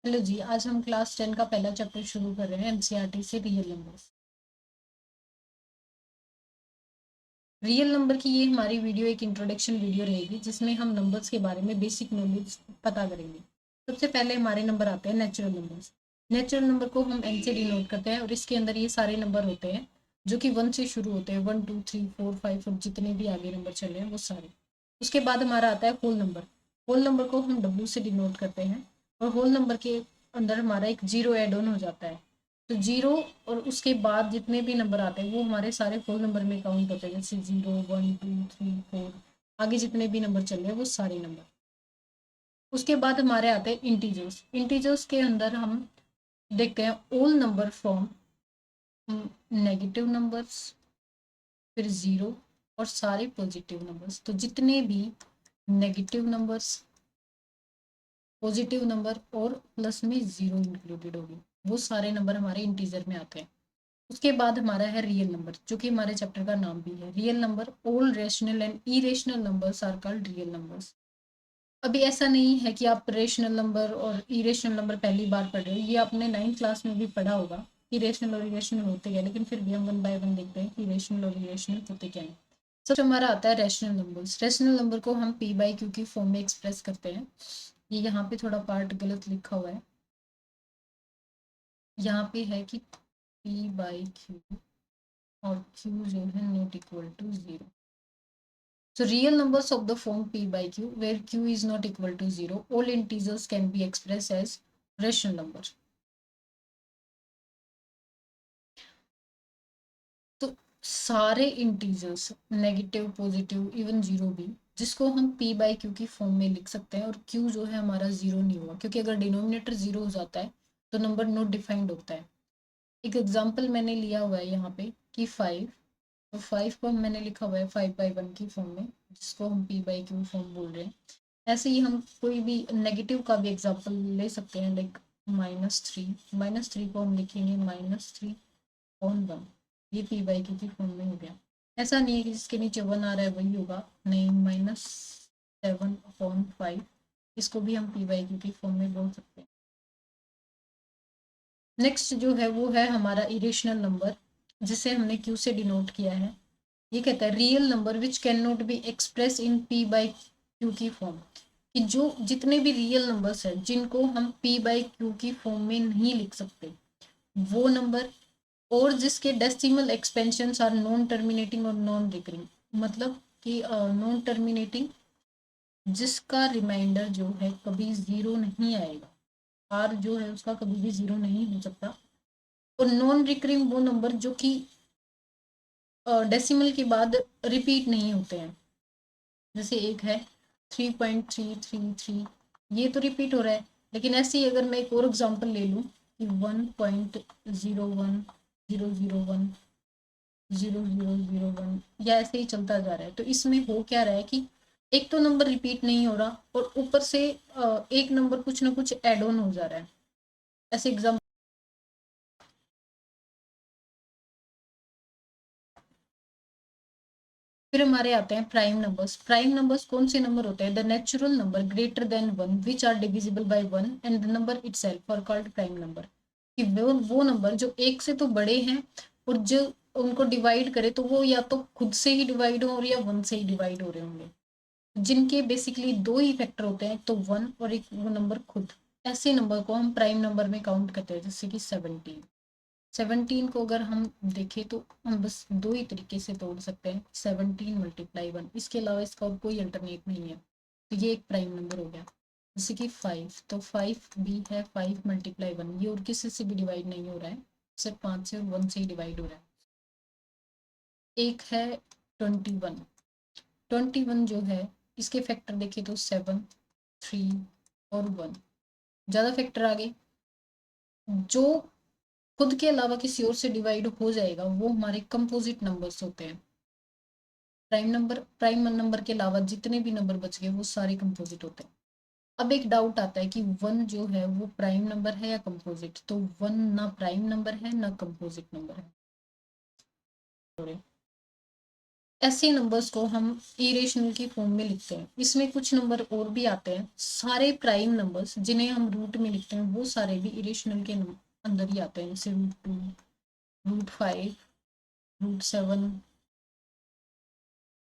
Hello जी, आज हम class 10 का पहला चैप्टर शुरू कर रहे हैं एनसीईआरटी से रियल नंबर्स। रियल नंबर की ये हमारी वीडियो एक इंट्रोडक्शन वीडियो रहेगी जिसमें हम नंबर्स के बारे में बेसिक नॉलेज पता करेंगे। सबसे पहले हमारे नंबर आते हैं नेचुरल नंबर्स। नेचुरल नंबर को हम एन से डिनोट करते हैं और इसके अंदर ये सारे नंबर होते हैं जो कि 1 से शुरू होते हैं, 1 2 3 4 5 और जितने भी आगे नंबर चले हैं वो सारे। उसके बाद हमारा आता है होल नंबर। होल नंबर को हम डब्ल्यू से डिनोट करते हैं और होल नंबर के अंदर हमारा एक जीरो एड ऑन हो जाता है। तो जीरो और उसके बाद जितने भी नंबर आते हैं वो हमारे सारे होल नंबर में काउंट होते हैं, जैसे 0 1 2 3 4 आगे जितने भी नंबर चल रहे हैं वो सारे नंबर। उसके बाद हमारे आते हैं इंटीजर्स। इंटीजर्स के अंदर हम देखते हैं all number from negative numbers, फिर जीरो और सारे पॉजिटिव नंबर्स। तो जितने भी नेगेटिव नंबर्स, पॉजिटिव नंबर और प्लस में जीरो इंक्लूडेड होगी, वो सारे नंबर हमारे इंटीजर में आते हैं। उसके बाद हमारा है रियल नंबर, जो कि हमारे चैप्टर का नाम भी है real number. All rational and irrational numbers are called real numbers. अभी ऐसा नहीं है कि आप रेशनल नंबर और इरेशनल नंबर पहली बार पढ़ रहे हो, ये आपने 9th क्लास में भी पढ़ा होगा कि रेशनल और इरेशनल होते क्या, लेकिन फिर भी हम वन बाय वन देखते हैं कि रेशनल और इरेशनल होते क्या है। सबसे हमारा आता है रैशनल नंबर्स। रैशनल नंबर को हम पी बाई क्यू की फॉर्म में एक्सप्रेस करते हैं। ये यहाँ पे थोड़ा पार्ट गलत लिखा हुआ है, यहाँ पे है कि पी बाई क्यू और q जो है not equal to zero. So real numbers of the form p by q where q is not equal to zero, all integers can be expressed as rational number. तो सारे integers negative positive even zero भी, जिसको हम p by Q की form में लिख सकते हैं, और q जो है हमारा जीरो नहीं होगा क्योंकि अगर डिनोमिनेटर जीरो हो जाता है तो नंबर नॉट डिफाइंड होता है। एक एग्जांपल मैंने लिया हुआ है यहाँ पे कि 5, तो 5 को मैंने लिखा हुआ है 5/1 की फॉर्म में, जिसको हम p बाई क्यू फॉर्म बोल रहे हैं। ऐसे ही हम कोई भी नेगेटिव का भी एग्जांपल ले सकते हैं, लाइक -3। -3 को हम लिखेंगे -3/1। ये पी बाई क्यू की फॉर्म में हो गया। ऐसा नहीं है कि जिसके नीचे 1 आ रहा है वही होगा, नहीं, -7/5 इसको भी हम पी बाई क्यू की फॉर्म में बोल सकते हैं। नेक्स्ट जो है वो है हमारा इरेशनल नंबर, जिसे हमने क्यू से डिनोट किया है। ये कहता है real number which can not be express in P by Q की फॉर्म, कि जो जितने भी रियल नंबर्स हैं जिनको हम पी बाई क्यू की फॉर्म में नहीं लिख सकते वो नंबर, और जिसके decimal expansions are non terminating और नॉन रिकरिंग। मतलब कि नॉन टर्मिनेटिंग जिसका रिमाइंडर जो है कभी जीरो नहीं आएगा, आर जो है उसका कभी भी जीरो नहीं हो सकता। और नॉन रिकरिंग वो नंबर जो कि डेसिमल के बाद रिपीट नहीं होते हैं। जैसे एक है 3.333, ये तो रिपीट हो रहा है, लेकिन ऐसे ही अगर मैं एक और एग्जांपल ले लूँ कि 1.01 001 00001, या ऐसे ही चलता जा रहा है, तो इसमें हो क्या रहा है कि एक तो नंबर रिपीट नहीं हो रहा और ऊपर से एक नंबर कुछ ना कुछ एड ऑन हो जा रहा है। ऐसे एग्जाम्पल फिर हमारे आते हैं प्राइम नंबर्स। प्राइम नंबर्स कौन से नंबर होते हैं? The natural number greater than 1 which are divisible by 1 and the number itself are called prime number. कि वो नंबर जो एक से तो बड़े हैं और जो उनको डिवाइड करे तो वो या तो खुद से ही डिवाइड हो और या 1 से ही डिवाइड हो रहे होंगे, जिनके बेसिकली दो ही फैक्टर होते हैं, एक तो 1 और एक वो नंबर खुद। ऐसे नंबर को हम प्राइम नंबर में काउंट करते हैं, जैसे कि 17। 17 को अगर हम देखें तो हम बस दो ही तरीके से तोड़ सकते हैं, 17 × 1, इसके अलावा इसका और कोई अल्टरनेट नहीं है। तो ये एक प्राइम नंबर हो गया। जैसे कि 5, तो 5 भी है 5 × 1, ये और किसी से भी डिवाइड नहीं हो रहा है, सिर्फ 5 से और 1 से ही डिवाइड हो रहा है। एक है 21। 21 जो है इसके फैक्टर देखें तो 7, 3 और 1, ज़्यादा फैक्टर आ गए। जो खुद के अलावा किसी और से डिवाइड हो जाएगा वो हमारे कंपोजिट नंबर्स होते हैं। प्राइम नंबर के अलावा जितने भी नंबर बच गए वो सारे कंपोजिट होते हैं। अब एक डाउट आता है कि 1 जो है वो प्राइम नंबर है या कंपोजिट? तो 1 ना प्राइम नंबर है ना कंपोजिट नंबर है। ऐसे नंबर्स को हम इरेशनल की फॉर्म में लिखते हैं। इसमें कुछ नंबर और भी आते हैं, सारे प्राइम नंबर्स जिन्हें हम रूट में लिखते हैं वो सारे भी इरेशनल के अंदर ही आते हैं, जैसे √2, √5, √7।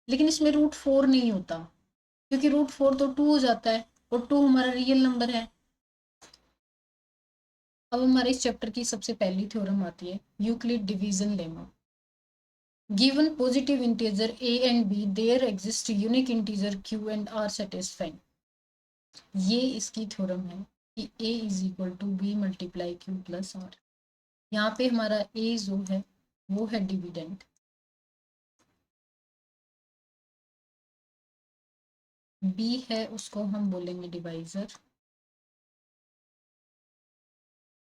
लेकिन इसमें √4 नहीं होता, क्योंकि √4 तो 2 हो जाता है और 2 हमारा रियल नंबर है। अब हमारे इस चैप्टर की सबसे पहली थ्योरम आती है Euclid division lemma. Given positive integer a and b, there exist unique integer q and r satisfying। ये इसकी थ्योरम है कि a is equal to B multiply Q plus R. यहाँ पे हमारा a जो है वो है डिविडेंड, b है उसको हम बोलेंगे डिवाइजर,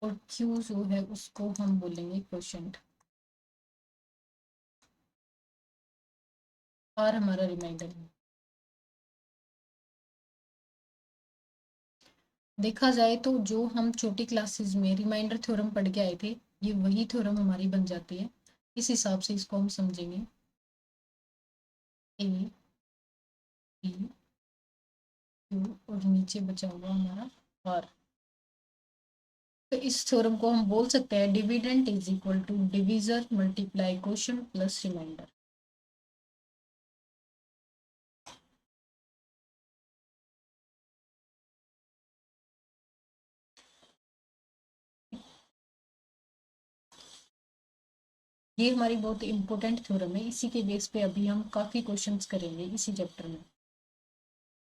और q जो है उसको हम बोलेंगे क्वोशंट, r हमारा रिमाइंडर है। देखा जाए तो जो हम छोटी क्लासेस में रिमाइंडर थ्योरम पढ़ के आए थे, ये वही थ्योरम हमारी बन जाती है। इस हिसाब से इसको हम समझेंगे, ए बी क्यू और नीचे बचा हुआ हमारा आर। तो इस थ्योरम को हम बोल सकते हैं dividend is equal to divisor multiply quotient plus remainder. ये हमारी बहुत इंपॉर्टेंट थ्योरम है, इसी के बेस पे अभी हम काफ़ी क्वेश्चंस करेंगे इसी चैप्टर में।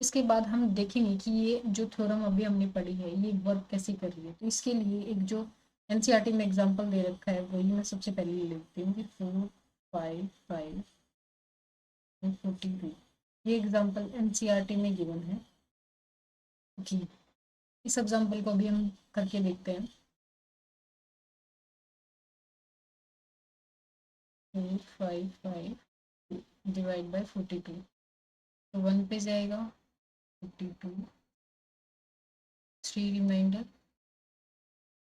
इसके बाद हम देखेंगे कि ये जो थ्योरम अभी हमने पढ़ी है ये वर्क कैसे कर रही है। तो इसके लिए एक जो एनसीईआरटी में एग्जांपल दे रखा है वही मैं सबसे पहले ले लेती हूँ कि 4, 5, 5 और 42। ये एग्जांपल एनसीईआरटी में गिवन है। ओके, इस एग्जांपल को अभी हम करके देखते हैं। 4, 5, 5 डिवाइड बाय 42, तो 1 पे जाएगा, 42, 3 रिमाइंडर,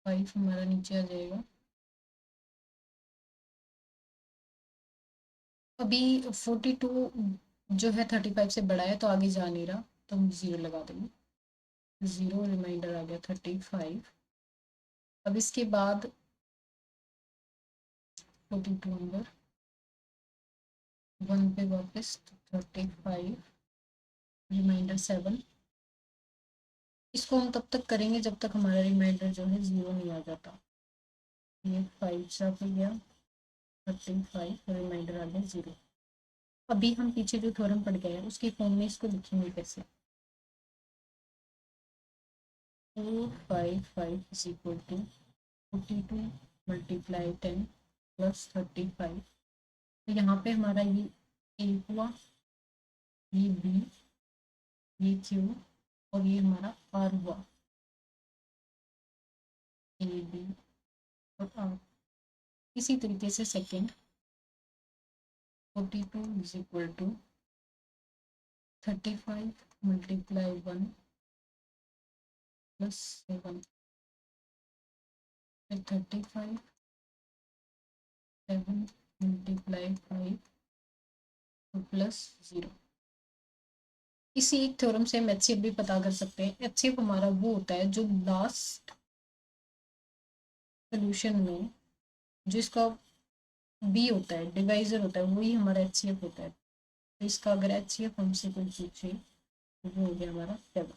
5 हमारा नीचे आ जाएगा। अभी 42 जो है 35 से बड़ा है तो आगे जा नहीं रहा, तो हम 0 लगा देंगे। 0 रिमाइंडर आ गया 35। अब इसके बाद 42 अंदर, 1 पे वापस, 35 रिमाइंडर 7। इसको हम तब तक करेंगे जब तक हमारा रिमाइंडर जो है 0 नहीं आ जाता। ये 5 सा हो गया, 35 रिमाइंडर आ गया 0। अभी हम पीछे जो थ्योरम पढ़ गए हैं उसकी फॉर्म में इसको लिखेंगे कैसे। 4, 5, 5 is equal to 42 multiply 10 plus 35। तो यहाँ पे हमारा ये ए हुआ, ये बी, ये क्यू और ये हमारा आर हुआ, ए बी और आर। इसी तरीके से second 42 is equal to 35 multiply 1 plus 7, फिर 35 7 मल्टीप्लाई 5 प्लस 0। इसी एक थ्योरम से हम एचसीएफ भी पता कर सकते हैं। एचसीएफ हमारा वो होता है जो लास्ट सोल्यूशन में जो इसका बी होता है, डिवाइजर होता है, वही हमारा एचसीएफ होता है। तो इसका अगर एचसीएफ हमसे कोई पूछे तो वो हो गया हमारा 7।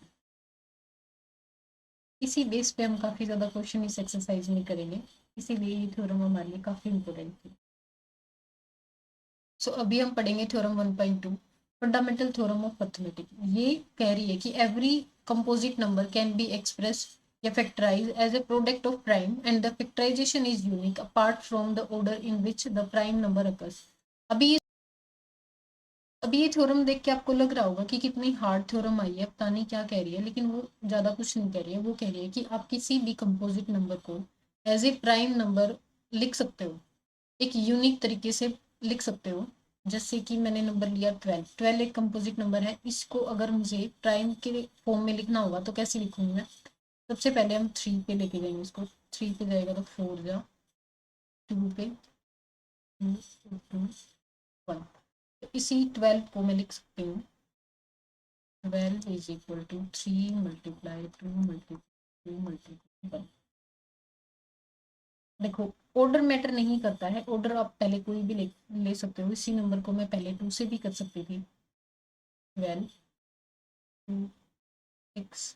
इसी बेस पे हम काफ़ी ज़्यादा क्वेश्चन इस एक्सरसाइज में करेंगे, इसीलिए ये थ्योरम हमारे लिए काफ़ी इंपॉर्टेंट थी। सो अभी हम पढ़ेंगे theorem 1.2, fundamental theorem of arithmetic. ये कह रही है कि every composite number can be express या factorise as a product of prime and the factorisation is unique apart from the order in which the prime number occurs. अभी अभी ये theorem देख के आपको लग रहा होगा कि कितनी हार्ड थ्योरम आई है, पता नहीं क्या कह रही है, लेकिन वो ज़्यादा कुछ नहीं कह रही है। वो कह रही है कि आप किसी भी कंपोजिट नंबर को एज ए प्राइम नंबर लिख सकते हो, एक यूनिक तरीके से लिख सकते हो। जैसे कि मैंने नंबर लिया 12, 12 एक कंपोजिट नंबर है, इसको अगर मुझे प्राइम के फॉर्म में लिखना होगा तो कैसे लिखूंगी मैं। सबसे पहले हम 3 पे लेके जाएंगे इसको, 3 पे जाएगा तो 4 जा, 2 पे 2 2 1। तो इसी 12 को मैं लिख सकती हूँ 12 is equal to 3 multiply 2 multiply 2 multiply 1। देखो ऑर्डर मैटर नहीं करता है, ऑर्डर आप पहले कोई भी ले सकते हो। इसी नंबर को मैं पहले 2 से भी कर सकती थी। 12 2 6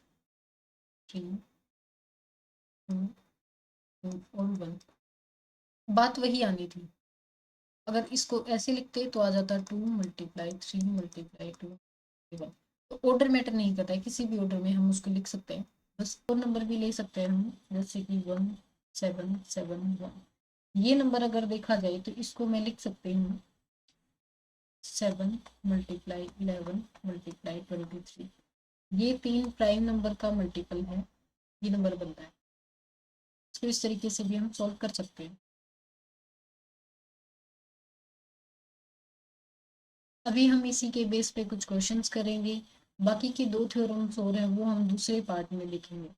3 2 2 और 1, बात वही आनी थी। अगर इसको ऐसे लिखते तो आ जाता 2 मल्टीप्लाई 3 मल्टीप्लाई 2 1। तो ऑर्डर मैटर नहीं करता है, किसी भी ऑर्डर में हम उसको लिख सकते हैं। बस और नंबर भी ले सकते हैं हम, जैसे कि 1 7 7 1। ये नंबर अगर देखा जाए तो इसको मैं लिख सकती हूँ 7 मल्टीप्लाई 11 मल्टीप्लाई 23। ये 3 प्राइम नंबर का मल्टीपल है, ये नंबर बनता है। इसको इस तरीके से भी हम सॉल्व कर सकते हैं। अभी हम इसी के बेस पे कुछ क्वेश्चंस करेंगे। बाकी के 2 थ्योरम्स और हैं वो हम दूसरे पार्ट में लिखेंगे।